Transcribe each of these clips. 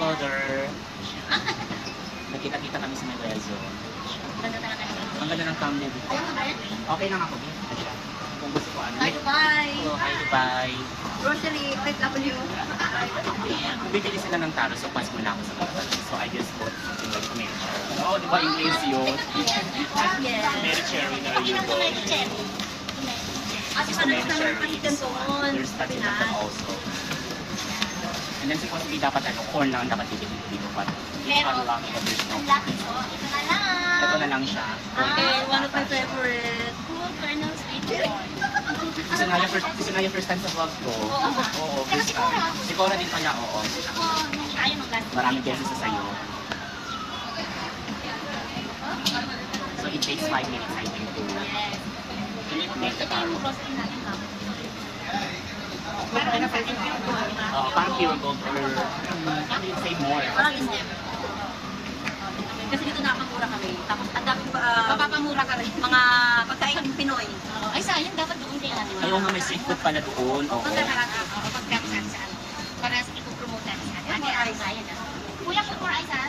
Brother. Nagkita-kita kami sa may Wezo. Ganda talaga ng Ang ganda ng thumbnail dito. Ayaw mo ba yan? Okay lang ako, Bea. Kung gusto ko ano. Hi, Dubai! Hello, hi, Dubai. Grocery, OFW. Bibili sila ng taro, so pass muna ako sa mga taro. So I just bought something like tomato cherry. Oh, di ba English yun? Yes. Tomato cherry na Pati yun. ng tomato cherry. At This saka tomato naman cherry. pakitan This one. doon. There's pakitan also. And then supposedly dapat ano, corn lang ang dapat bibili dito. But it's Pero, unlucky that there's no. ang laki po. Ito na lang. Ito na lang siya. And one of my favorite. Cool kernel sweet corn. Kasi nga yung first time sa vlog ko. Oo. Oo, Saka first si Cora. time. Si Cora din pala, oo. Ayaw ng last. Maraming beses sa sayo. So it takes 5 minutes, I think, to Yes. make the Ito taro. yung grocery natin lang. Parang pure gold or can you say more? Parang step. Kasi dito nakamura kami. Tapos ang dami pa, mapapamura ka rin. Mga pagkain Pinoy. Ay sayang, dapat doon din ano. Ayaw nga may street food pala doon. Oo. Pagkakasan saan. Para ipopromote natin sa atin. Ay, sayang. Kuya, put more ice ha?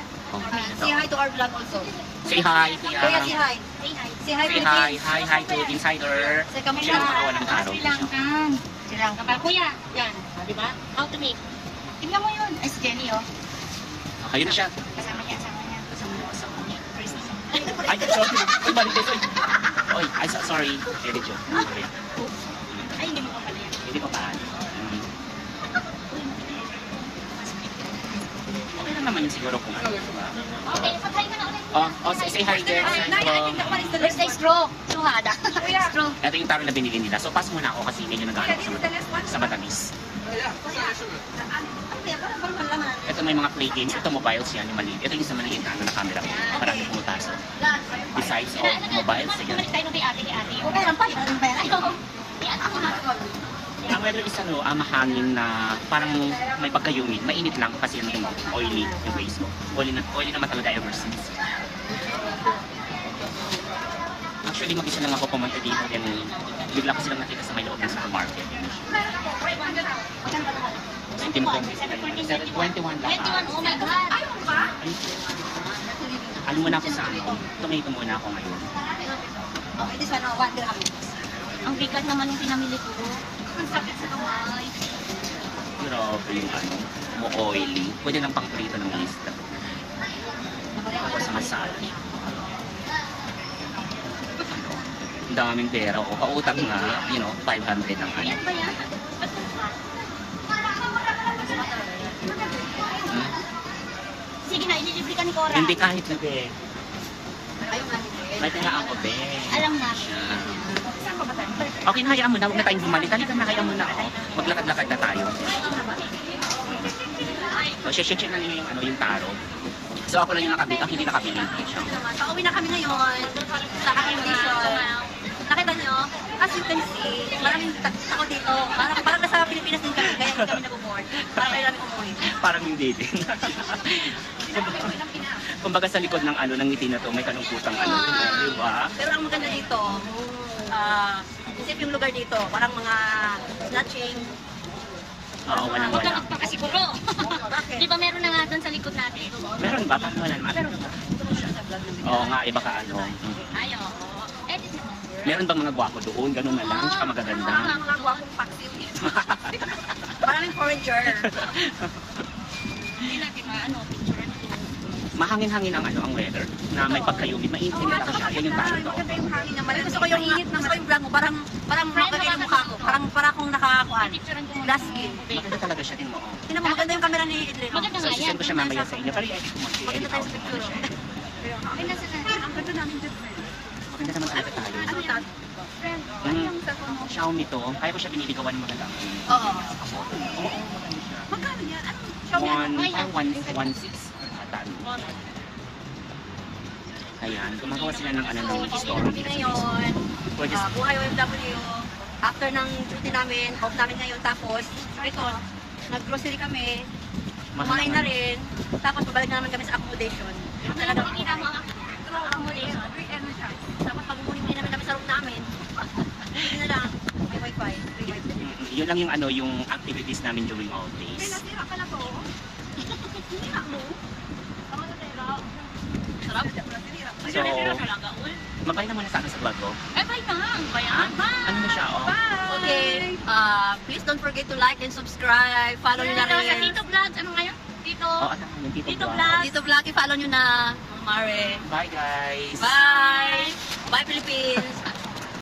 Say hi to our vlog also. Say hi, Kuya, say hi. Say Say hi, hi, Philippines. hi to Insider. Say kami Siya ang magawa ng taro. Sri Lankan. Sri Lanka pa. Kuya, yan. Di ba? How to make. Tingnan mo yun. Ay, si Jenny, oh. Ayun na siya. Kasama niya, kasama niya. Kasama niya. Ay, sorry. Uy, balik ito. Oy, ay, sorry. Edit yun. Ay, hindi mo pa pala yan. Hindi pa pa. Okay lang naman yun siguro kung ano. Okay, pag-hi ka na ulit. Say hi there. Birthday straw. Suhada. Straw. Ito yung taro na binili nila. So, pass muna ako kasi medyo nag-ano ako sa matamis. Ito may mga play games. Ito mobiles yan, yung maliit. Ito yung sa maliit na camera ko. Marami pumutasok. Besides of mobiles, yan. Bumalik tayo kay ate. Okay, rampa. Ayaw. Ang weather is ano, mahangin na parang may pagka-humid. Mainit lang kasi ano yung oily yung base ko. Oily naman talaga ever since. Actually, mag-isa lang ako pumunta dito. Then, bigla ko silang nakita sa may loob ng supermarket. Itim ko. 21 lang. 21, oh my God. Ayaw ba? Ano muna ako sa ano? Tomato muna ako ngayon. Okay, this one, 1 dirham. Ang bigat naman yung pinamili ko. Ang sakit sa kamay. Grabe yung ano, mo-oily. Pwede lang pang prito ng isda. Tapos sa masala. Ang daming pera ko. Kautang nga, 500 ang ano. Yan ba yan? Hmm? Sige na, ililibre ka ni Cora. Hindi kahit na be. Ayaw nga. May pera ako be. Alam na. Saan ka ba tayo? Okay na, hayaan mo na. Huwag na tayong bumalik. Halika na, hayaan mo na. Maglakad-lakad na tayo. So, share na nyo yung taro. So, ako lang yung hindi nakabili. Pauwi na kami ngayon sa accommodation. Nakita nyo, as you can see, maraming tao dito. Parang nasa Pilipinas din kami, kaya hindi kami nabuboard. Parang kaya namin umuwi. Parang hindi din. Kumbaga sa likod ng ng ngiti na to, may kalungkutang di ba? Pero ang maganda dito, isip yung lugar dito, parang mga snatching. Oo, walang-wala. Pa kasi siguro. Di ba meron na nga doon sa likod natin? Meron ba? Paano wala naman? Meron ba? Oo nga, iba ka ano. Ayaw. Edit na. Meron bang mga gwapo doon? Ganun na lang, tsaka magaganda. Mga gwapong paksiw. Maraming forager. Hindi natin picture. Mahangin-hangin ang ang weather na may pagkayumid, mainit lang siya. Yan yung talo to. Maganda yung hangin naman. Gusto ko yung init, gusto ko yung vlog mo. Parang maganda yung mukha ko. Parang akong nakakuan. Glass skin. Maganda talaga siya din mo. Tingnan mo, maganda yung camera ni Idre. Maganda nga yan. So, sisend ko siya mamaya sa inyo. Pero i-edit mo. Maganda tayo sa picture. Okay na sila. Ang ganda namin dito. Maganda naman talaga tayo. Ano yan? Xiaomi to. Kaya ko siya binili gawan mo na lang. Oo. Oo. Magkano yan? Ano? Xiaomi 1.16. Ayan, gumagawa sila ng ng story dito sa Facebook. Ngayon, Pwede buhay OFW. After ng duty namin, off namin ngayon. Tapos, ito, nag-grocery kami. Kumain na rin. Tapos, pabalik na naman kami sa accommodation. Talagang hindi na mga accommodation. Tapos, pag-umuli namin kami sa room namin. Hindi na lang. May wifi. Yun lang yung yung activities namin during all days. Nasira ka na to. Sarap. So, mabay naman na sa akin sa vlog ko. Ano na siya, oh? Okay, please don't forget to like and subscribe. Follow nyo na rin. Oh, ano yung Tito Vlog. Dito vlog, i-follow nyo na. Mare. Bye, guys. Bye! Bye, Philippines!